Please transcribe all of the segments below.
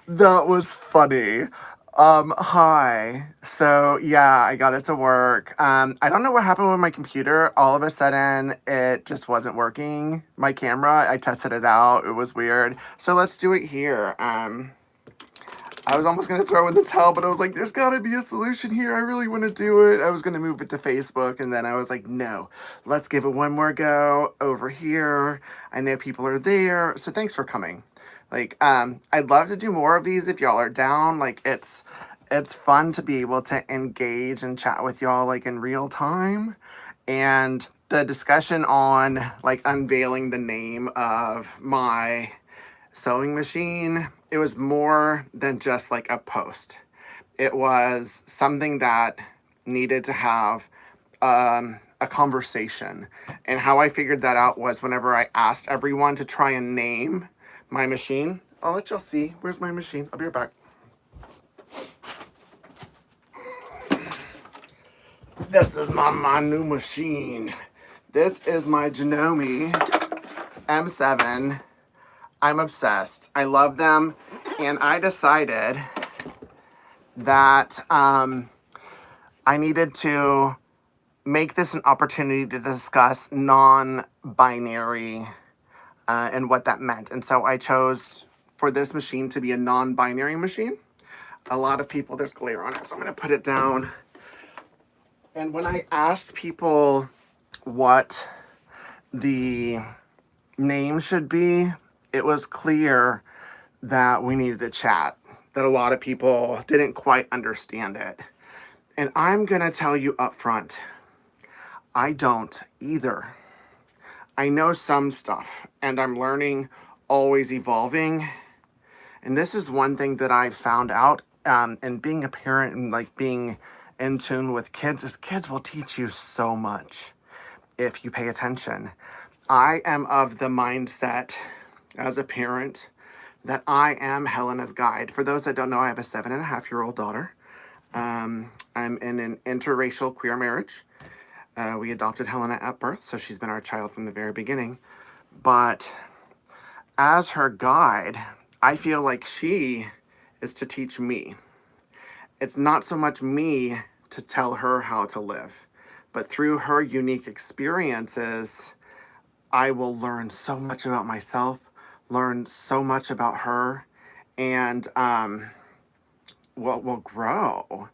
That was funny. Hi. So yeah, I got it to work. I don't know what happened with my computer. All of a sudden, it just wasn't working. My camera, I tested it out. It was weird. So let's do it here. I was almost gonna throw in the towel, but I was like, there's gotta be a solution here. I really want to do it. I was gonna move it to Facebook, and then I was like, no, let's give it one more go over here. I know people are there, so thanks for coming. Like, I'd love to do more of these if y'all are down. Like, it's fun to be able to engage and chat with y'all like in real time. And the discussion on like unveiling the name of my sewing machine, it was more than just like a post. It was something that needed to have a conversation. And how I figured that out was whenever I asked everyone to try and name my machine. I'll let y'all see. Where's my machine? I'll be right back. This is my new machine. This is my Janome M7. I'm obsessed. I love them. And I decided that I needed to make this an opportunity to discuss non-binary and what that meant. And so I chose for this machine to be a non-binary machine. A lot of people, there's glare on it, so I'm going to put it down. And when I asked people what the name should be, it was clear that we needed to chat, that a lot of people didn't quite understand it. And I'm going to tell you up front, I don't either. I know some stuff, and I'm learning, always evolving. And this is one thing that I've found out, and being a parent and like being in tune with kids, is kids will teach you so much if you pay attention. I am of the mindset as a parent that I am Helena's guide. For those that don't know, I have a 7.5-year-old daughter. I'm in an interracial queer marriage. We adopted Helena at birth, so she's been our child from the very beginning. But as her guide, I feel like she is to teach me. It's not so much me to tell her how to live, but through her unique experiences, I will learn so much about myself, learn so much about her, and will grow.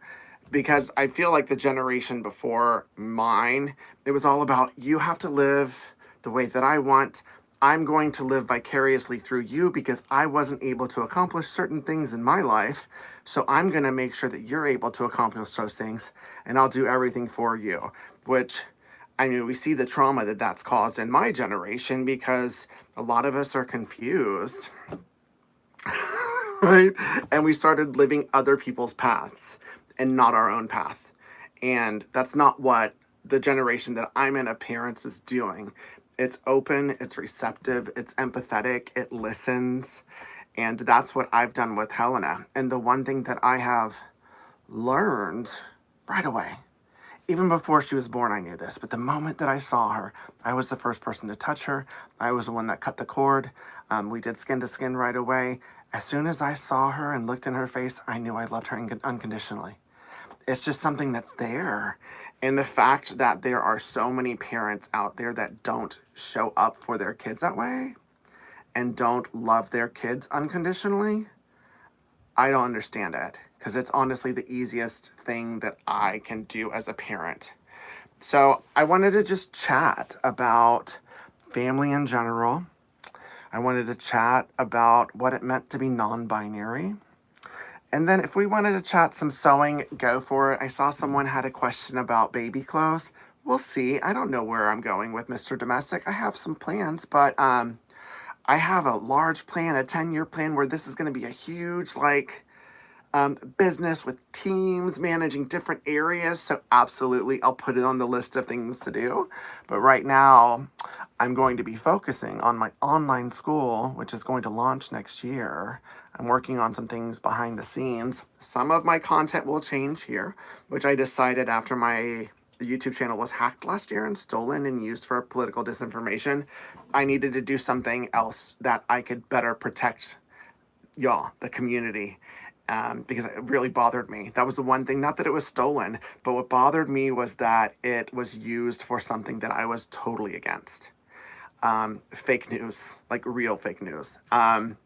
Because I feel like the generation before mine, it was all about, you have to live the way that I want. I'm going to live vicariously through you because I wasn't able to accomplish certain things in my life. So I'm going to make sure that you're able to accomplish those things, and I'll do everything for you. Which, I mean, we see the trauma that that's caused in my generation because a lot of us are confused, right? And we started living other people's paths and not our own path. And that's not what the generation that I'm in of parents is doing. It's open, it's receptive, it's empathetic, it listens. And that's what I've done with Helena. And the one thing that I have learned right away, even before she was born, I knew this, but the moment that I saw her, I was the first person to touch her. I was the one that cut the cord. We did skin to skin right away. As soon as I saw her and looked in her face, I knew I loved her unconditionally. It's just something that's there. And the fact that there are so many parents out there that don't show up for their kids that way and don't love their kids unconditionally, I don't understand it. Because it's honestly the easiest thing that I can do as a parent. So I wanted to just chat about family in general. I wanted to chat about what it meant to be non-binary. And then if we wanted to chat some sewing, go for it. I saw someone had a question about baby clothes. We'll see. I don't know where I'm going with Mr. Domestic. I have some plans, but I have a large plan, a 10-year plan where this is going to be a huge, like, business with teams managing different areas. So absolutely, I'll put it on the list of things to do. But right now, I'm going to be focusing on my online school, which is going to launch next year. I'm working on some things behind the scenes. Some of my content will change here, which I decided after my the YouTube channel was hacked last year and stolen and used for political disinformation, I needed to do something else that I could better protect y'all, the community, because it really bothered me. That was the one thing, not that it was stolen, but what bothered me was that it was used for something that I was totally against. Fake news, like real fake news. That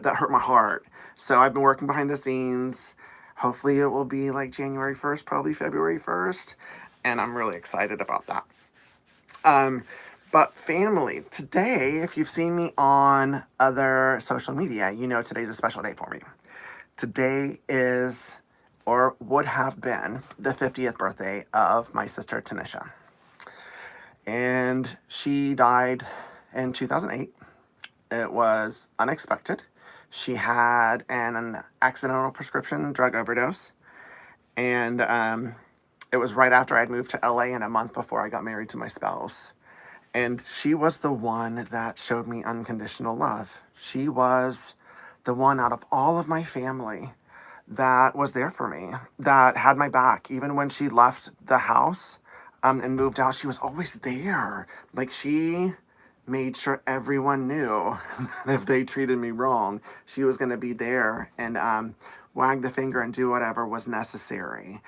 hurt my heart. So I've been working behind the scenes. Hopefully it will be like January 1st, probably February 1st. And I'm really excited about that. But family, today, if you've seen me on other social media, you know today's a special day for me. Today is, or would have been, the 50th birthday of my sister Tanisha. And she died in 2008. It was unexpected. She had an accidental prescription drug overdose. And it was right after I'd moved to LA and a month before I got married to my spouse. And she was the one that showed me unconditional love. She was the one out of all of my family that was there for me, that had my back. Even when she left the house and moved out, she was always there. Like, she made sure everyone knew that if they treated me wrong, she was going to be there and wag the finger and do whatever was necessary.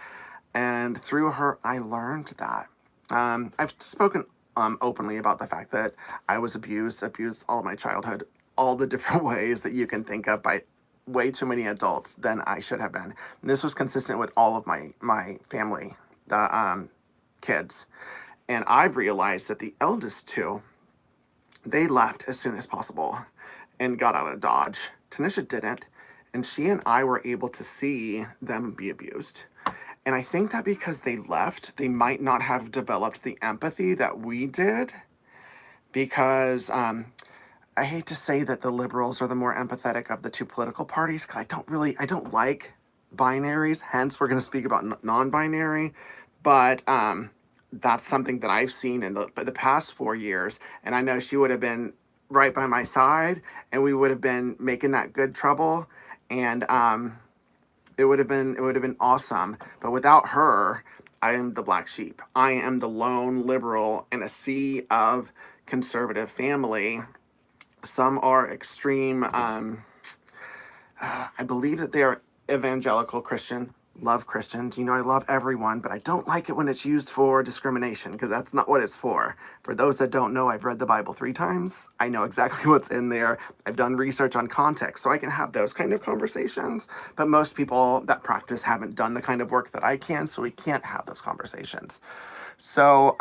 And through her, I learned that. I've spoken openly about the fact that I was abused all of my childhood, all the different ways that you can think of by way too many adults than I should have been. And this was consistent with all of my family, the kids. And I've realized that the eldest two, they left as soon as possible and got out of Dodge. Tanisha didn't, and she and I were able to see them be abused. And I think that because they left, they might not have developed the empathy that we did, because I hate to say that the liberals are the more empathetic of the two political parties, because I don't like binaries, hence we're going to speak about non-binary, but that's something that I've seen in the past 4 years, and I know she would have been right by my side, and we would have been making that good trouble, and it would have been awesome. But without her, I am the black sheep. I am the lone liberal in a sea of conservative family. Some are extreme. I believe that they are evangelical Christian. Love Christians. You know, I love everyone, but I don't like it when it's used for discrimination, because that's not what it's for. For those that don't know, I've read the Bible 3 times. I know exactly what's in there. I've done research on context, so I can have those kind of conversations. But most people that practice haven't done the kind of work that I can, so we can't have those conversations. So,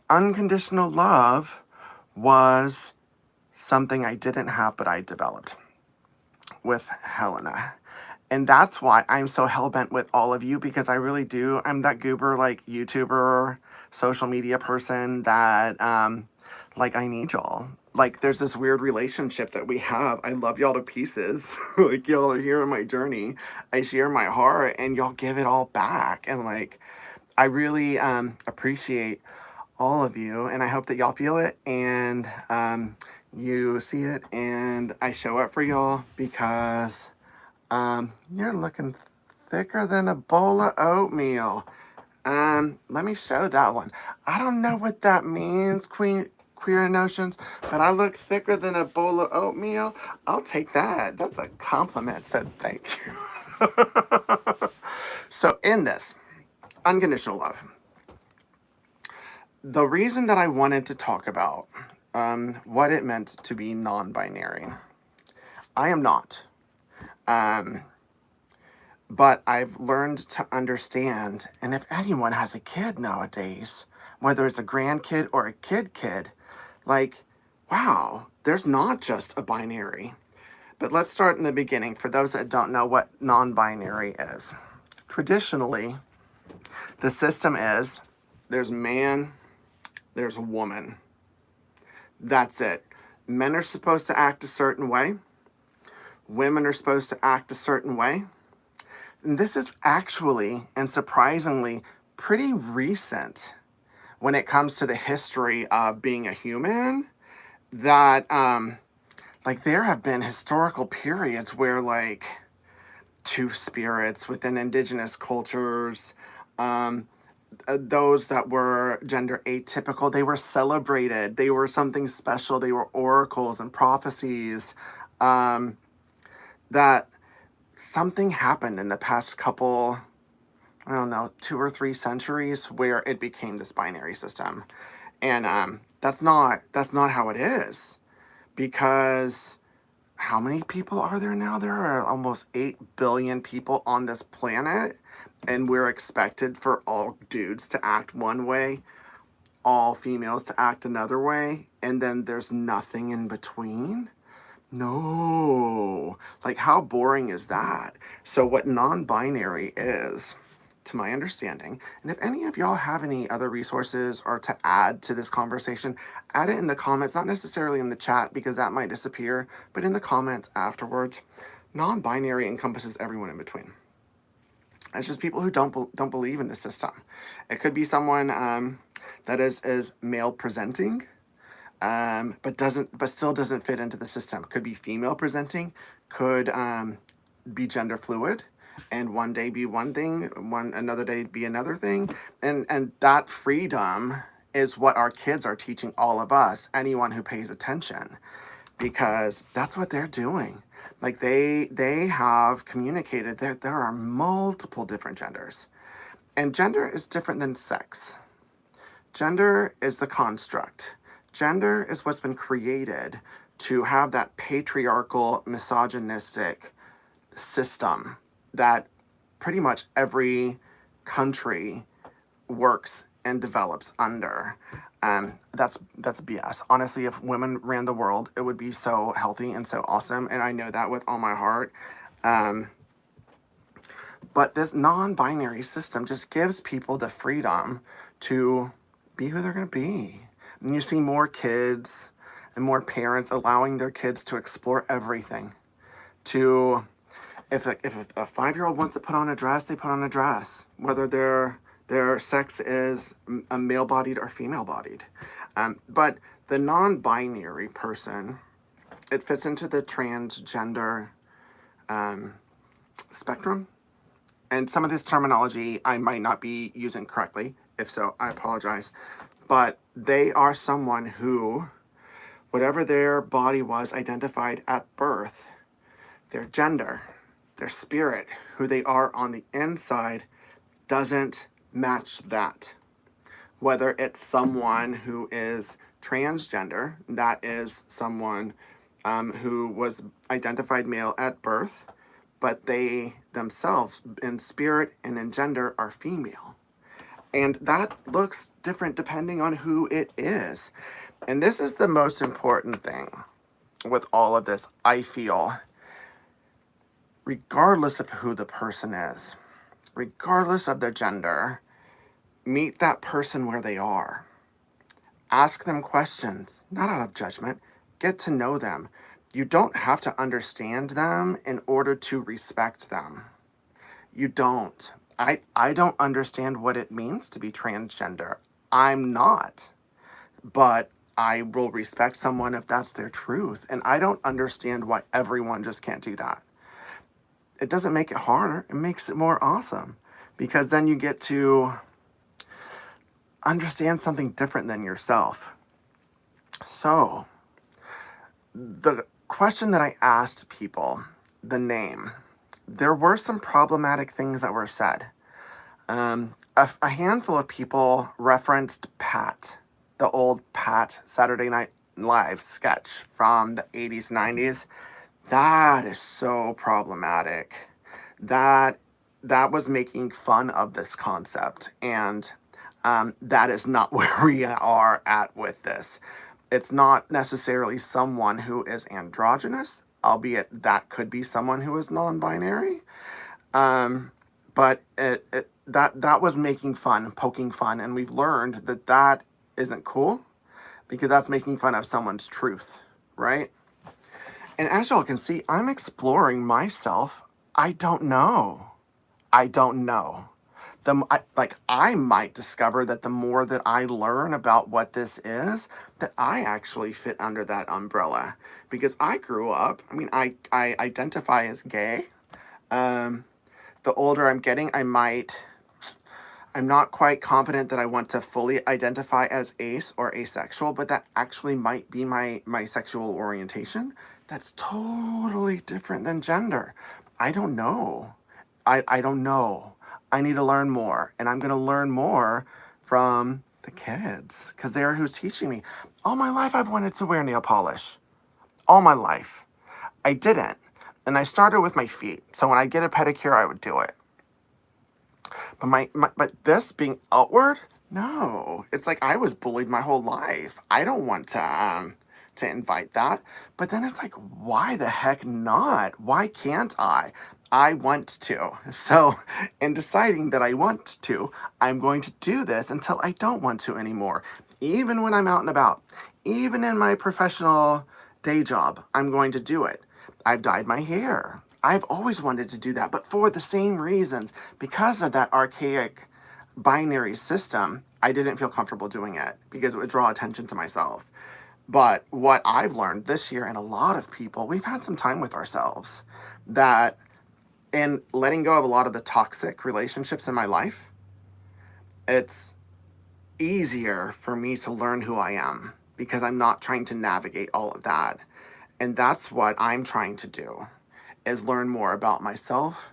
unconditional love was something I didn't have, but I developed with Helena. And that's why I'm so hell-bent with all of you, because I really do. I'm that goober, like, YouTuber, social media person that, like, I need y'all. Like, there's this weird relationship that we have. I love y'all to pieces. Like, y'all are here on my journey. I share my heart, and y'all give it all back. And, like, I really appreciate all of you, and I hope that y'all feel it, and you see it, and I show up for y'all, because you're looking thicker than a bowl of oatmeal. Let me show that one. I don't know what that means, Queer Notions, but I look thicker than a bowl of oatmeal. I'll take that. That's a compliment, so thank you. So in this, unconditional love, the reason that I wanted to talk about what it meant to be non-binary, I am not. But I've learned to understand, and if anyone has a kid nowadays, whether it's a grandkid or a kid, like, wow, there's not just a binary. But let's start in the beginning, for those that don't know what non-binary is. Traditionally, the system is, there's man, there's woman. That's it. Men are supposed to act a certain way. Women are supposed to act a certain way. And this is actually, and surprisingly, pretty recent when it comes to the history of being a human, that, like, there have been historical periods where, like, two spirits within indigenous cultures, those that were gender atypical, they were celebrated. They were something special. They were oracles and prophecies. That something happened in the past couple, I don't know, 2 or 3 centuries where it became this binary system. And that's not how it is. Because how many people are there now? There are almost 8 billion people on this planet, and we're expected for all dudes to act one way, all females to act another way, and then there's nothing in between? No. Like, how boring is that? So what non-binary is, to my understanding, and if any of y'all have any other resources or to add to this conversation, add it in the comments, not necessarily in the chat because that might disappear, but in the comments afterwards. Non-binary encompasses everyone in between. It's just people who don't believe in the system. It could be someone that is male presenting, but still doesn't fit into the system. Could be female presenting, could be gender fluid, and one day be one thing, another day be another thing, and that freedom is what our kids are teaching all of us, anyone who pays attention, because that's what they're doing. Like they have communicated there are multiple different genders, and gender is different than sex. Gender is the construct. Gender is what's been created to have that patriarchal, misogynistic system that pretty much every country works and develops under. That's BS. Honestly, if women ran the world, it would be so healthy and so awesome, and I know that with all my heart. But this non-binary system just gives people the freedom to be who they're going to be. And you see more kids and more parents allowing their kids to explore everything. To, if a 5-year-old wants to put on a dress, they put on a dress, whether their sex is a male-bodied or female-bodied. But the non-binary person, it fits into the transgender spectrum. And some of this terminology I might not be using correctly. If so, I apologize. But they are someone who, whatever their body was identified at birth, their gender, their spirit, who they are on the inside, doesn't match that. Whether it's someone who is transgender, that is someone who was identified male at birth, but they themselves in spirit and in gender are female. And that looks different depending on who it is. And this is the most important thing with all of this, I feel. Regardless of who the person is, regardless of their gender, meet that person where they are. Ask them questions, not out of judgment. Get to know them. You don't have to understand them in order to respect them. You don't. I don't understand what it means to be transgender. I'm not. But I will respect someone if that's their truth. And I don't understand why everyone just can't do that. It doesn't make it harder. It makes it more awesome. Because then you get to understand something different than yourself. So, the question that I asked people, the name, there were some problematic things that were said. A handful of people referenced Pat, the old Pat Saturday Night Live sketch from the 80s, 90s. That is so problematic. That was making fun of this concept, and that is not where we are at with this. It's not necessarily someone who is androgynous, albeit that could be someone who is non-binary. But that was making fun, poking fun, and we've learned that isn't cool because that's making fun of someone's truth, right? And as y'all can see, I'm exploring myself. I don't know. I might discover that the more that I learn about what this is, that I actually fit under that umbrella. Because I grew up, I identify as gay. The older I'm getting, I might I'm not quite confident that I want to fully identify as ace or asexual, but that actually might be my sexual orientation. That's totally different than gender. I don't know. I don't know. I need to learn more, and I'm going to learn more from the kids because they're who's teaching me. All my life I've wanted to wear nail polish. All my life. I didn't. And I started with my feet. So when I get a pedicure, I would do it. But but this being outward, no. It's like I was bullied my whole life. I don't want to invite that. But then it's like, why the heck not? Why can't I? I want to. So in deciding that I want to, I'm going to do this until I don't want to anymore. Even when I'm out and about, even in my professional day job, I'm going to do it. I've dyed my hair. I've always wanted to do that, but for the same reasons. Because of that archaic binary system, I didn't feel comfortable doing it because it would draw attention to myself. But what I've learned this year, and a lot of people, we've had some time with ourselves, that in letting go of a lot of the toxic relationships in my life, it's easier for me to learn who I am because I'm not trying to navigate all of that. And that's what I'm trying to do, is learn more about myself,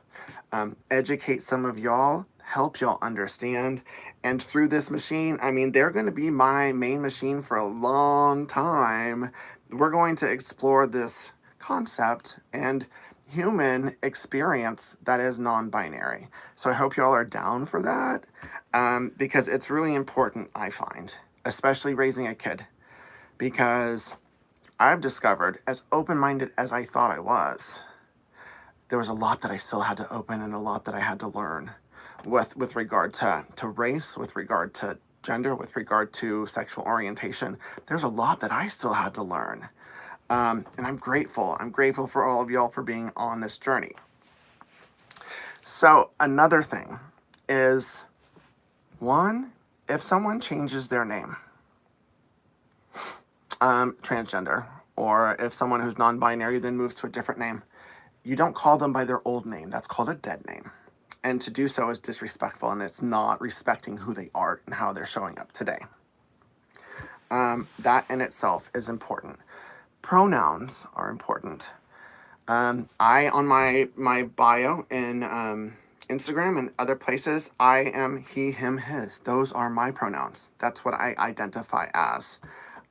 educate some of y'all, help y'all understand. And through this machine, I mean, they're going to be my main machine for a long time. We're going to explore this concept and human experience that is non-binary. So I hope y'all are down for that, because it's really important, I find, especially raising a kid, because I've discovered, as open-minded as I thought I was, there was a lot that I still had to open and a lot that I had to learn with regard to race, with regard to gender, with regard to sexual orientation. There's a lot that I still had to learn. And I'm grateful. I'm grateful for all of y'all for being on this journey. So another thing is, one, if someone changes their name, transgender, or if someone who's non-binary then moves to a different name, you don't call them by their old name. That's called a dead name. And to do so is disrespectful, and it's not respecting who they are and how they're showing up today. That in itself is important. Pronouns are important. On my bio in Instagram and other places, I am he, him, his. Those are my pronouns. That's what I identify as.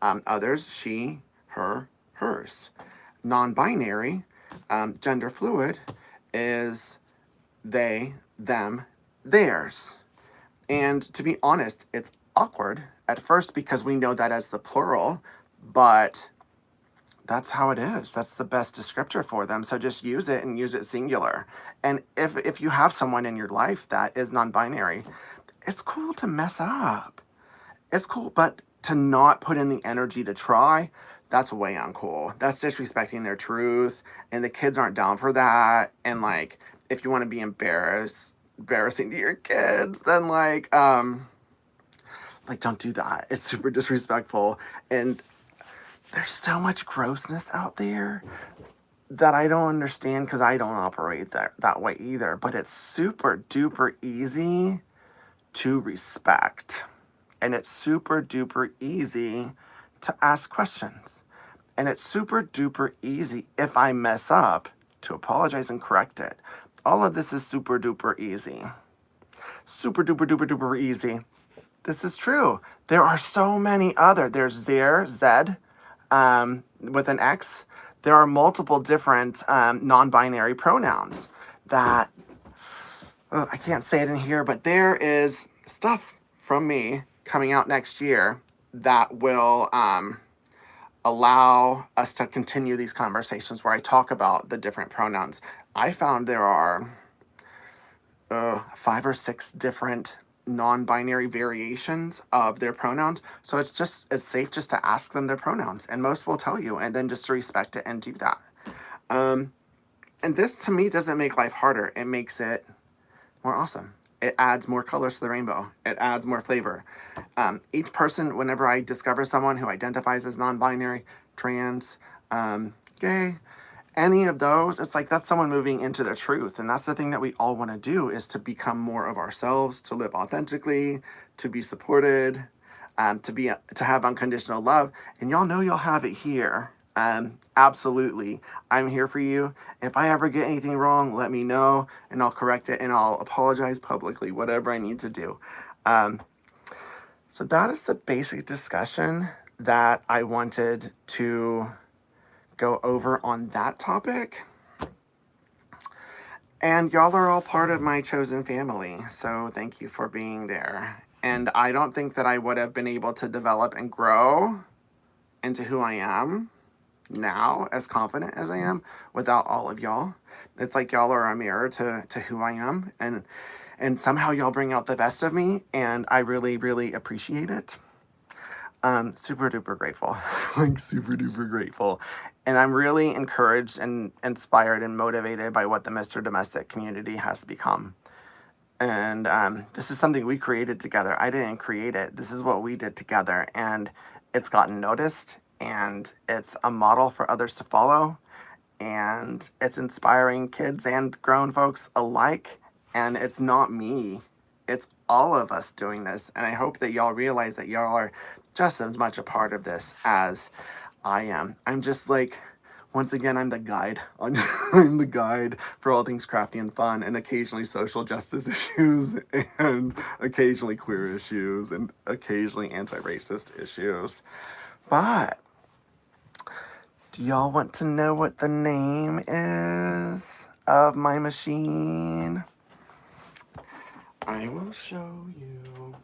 Others, she, her, hers. Non-binary, gender fluid, is they, them, theirs. And to be honest, it's awkward at first because we know that as the plural, but that's how it is. That's the best descriptor for them. So just use it and use it singular. And if you have someone in your life that is non-binary, it's cool to mess up. It's cool, but to not put in the energy to try, that's way uncool. That's disrespecting their truth, and the kids aren't down for that. And like, if you want to be embarrassing to your kids, then like don't do that. It's super disrespectful. And there's so much grossness out there that I don't understand because I don't operate that way either. But it's super duper easy to respect. And it's super duper easy to ask questions. And it's super duper easy, if I mess up, to apologize and correct it. All of this is super duper easy. Super duper duper duper easy. This is true. There are so many other. There's Zed, with an X. There are multiple different non-binary pronouns that, I can't say it in here, but there is stuff from me coming out next year that will allow us to continue these conversations where I talk about the different pronouns. I found there are 5 or 6 different non-binary variations of their pronouns. So it's safe just to ask them their pronouns, and most will tell you, and then just to respect it and do that. And this to me doesn't make life harder. It makes it more awesome. It adds more colors to the rainbow. It adds more flavor. Each person, whenever I discover someone who identifies as non-binary, trans, gay, any of those, it's like that's someone moving into their truth. And that's the thing that we all want to do, is to become more of ourselves, to live authentically, to be supported, to have unconditional love. And y'all know you'll have it here. Absolutely. I'm here for you. If I ever get anything wrong, let me know and I'll correct it and I'll apologize publicly, whatever I need to do. So that is the basic discussion that I wanted to go over on that topic. And y'all are all part of my chosen family, so thank you for being there. And I don't think that I would have been able to develop and grow into who I am now, as confident as I am, without all of y'all. It's like y'all are a mirror to who I am, and somehow y'all bring out the best of me, and I really, really appreciate it. Super duper grateful. Like super duper grateful. And I'm really encouraged and inspired and motivated by what the Mr. Domestic community has become. And this is something we created together. I didn't create it. This is what we did together. And it's gotten noticed. And it's a model for others to follow. And it's inspiring kids and grown folks alike. And it's not me. It's all of us doing this. And I hope that y'all realize that y'all are just as much a part of this as I am. I'm just like, once again, I'm the guide. I'm the guide for all things crafty and fun, and occasionally social justice issues, and occasionally queer issues, and occasionally anti-racist issues. But do y'all want to know what the name is of my machine? I will show you.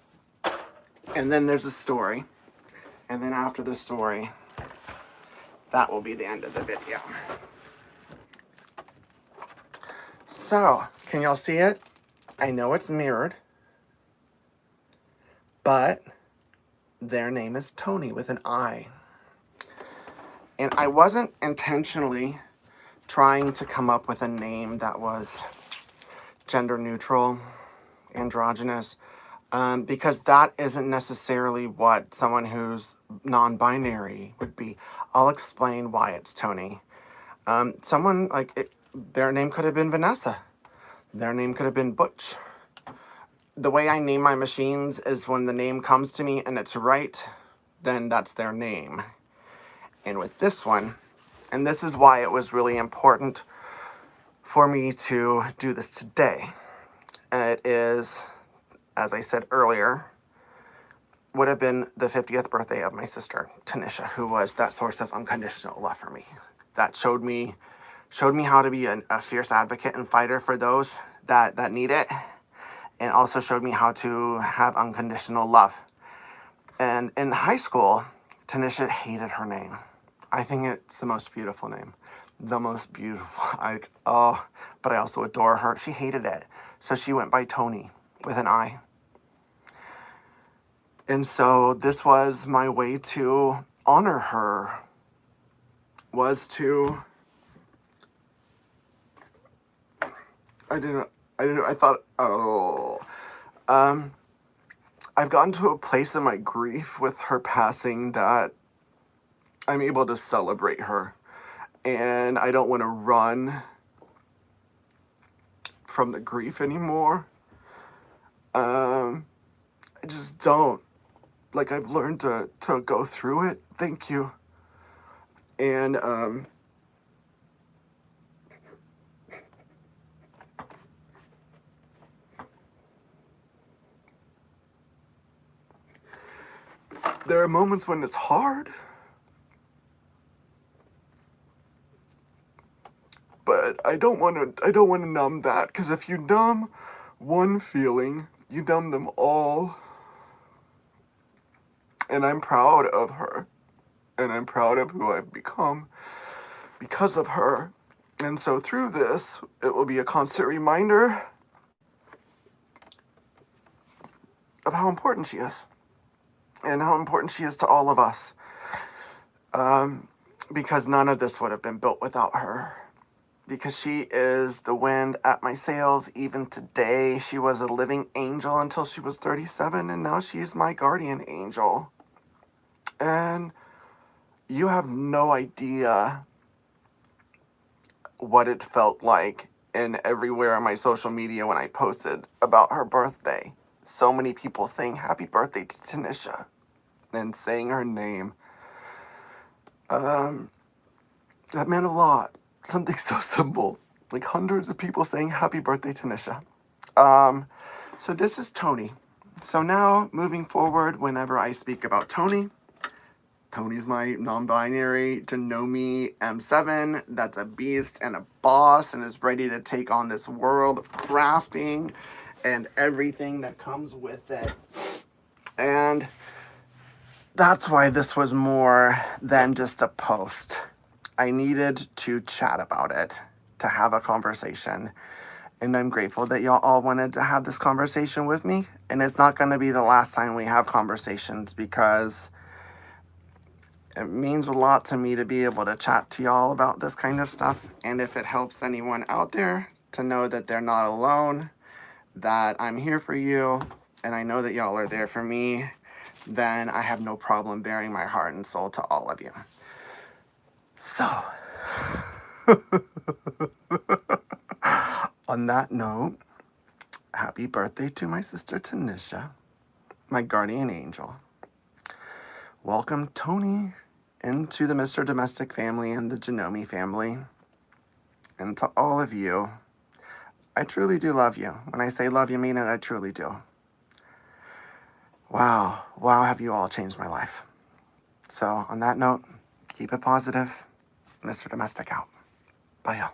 And then there's a story. And then after the story, that will be the end of the video. So, can y'all see it? I know it's mirrored, but their name is Tony with an I. And I wasn't intentionally trying to come up with a name that was gender neutral, androgynous, because that isn't necessarily what someone who's non-binary would be. I'll explain why it's Tony. Someone their name could have been Vanessa. Their name could have been Butch. The way I name my machines is when the name comes to me and it's right, then that's their name. And with this one, and this is why it was really important for me to do this today. It is, as I said earlier, would have been the 50th birthday of my sister, Tanisha, who was that source of unconditional love for me. That showed me how to be a fierce advocate and fighter for those that need it, and also showed me how to have unconditional love. And in high school, Tanisha hated her name. I think it's the most beautiful name. The most beautiful. But I also adore her. She hated it. So she went by Tony with an I. And so this was my way to honor her, was to, I've gotten to a place in my grief with her passing that I'm able to celebrate her. And I don't want to run from the grief anymore. I just don't. Like, I've learned to go through it. Thank you. And, there are moments when it's hard. But I don't want to numb that, because if you numb one feeling, you numb them all. And I'm proud of her. And I'm proud of who I've become because of her. And so through this, it will be a constant reminder of how important she is. And how important she is to all of us. Because none of this would have been built without her. Because she is the wind at my sails even today. She was a living angel until she was 37, and now she's my guardian angel. And you have no idea what it felt like and everywhere on my social media when I posted about her birthday. So many people saying happy birthday to Tanisha and saying her name. That meant a lot. Something so simple. Like hundreds of people saying happy birthday, Tanisha. So this is Tony. So now, moving forward, whenever I speak about Tony, Tony's my non-binary Janome M7 that's a beast and a boss and is ready to take on this world of crafting and everything that comes with it. And that's why this was more than just a post. I needed to chat about it, to have a conversation. And I'm grateful that y'all all wanted to have this conversation with me. And it's not going to be the last time we have conversations, because it means a lot to me to be able to chat to y'all about this kind of stuff. And if it helps anyone out there to know that they're not alone, that I'm here for you, and I know that y'all are there for me, then I have no problem bearing my heart and soul to all of you. So, on that note, happy birthday to my sister Tanisha, my guardian angel. Welcome Tony into the Mr. Domestic family and the Janome family. And to all of you, I truly do love you. When I say love you, mean it, I truly do. Wow, have you all changed my life. So on that note, keep it positive. Mr. Domestic out. Bye, y'all.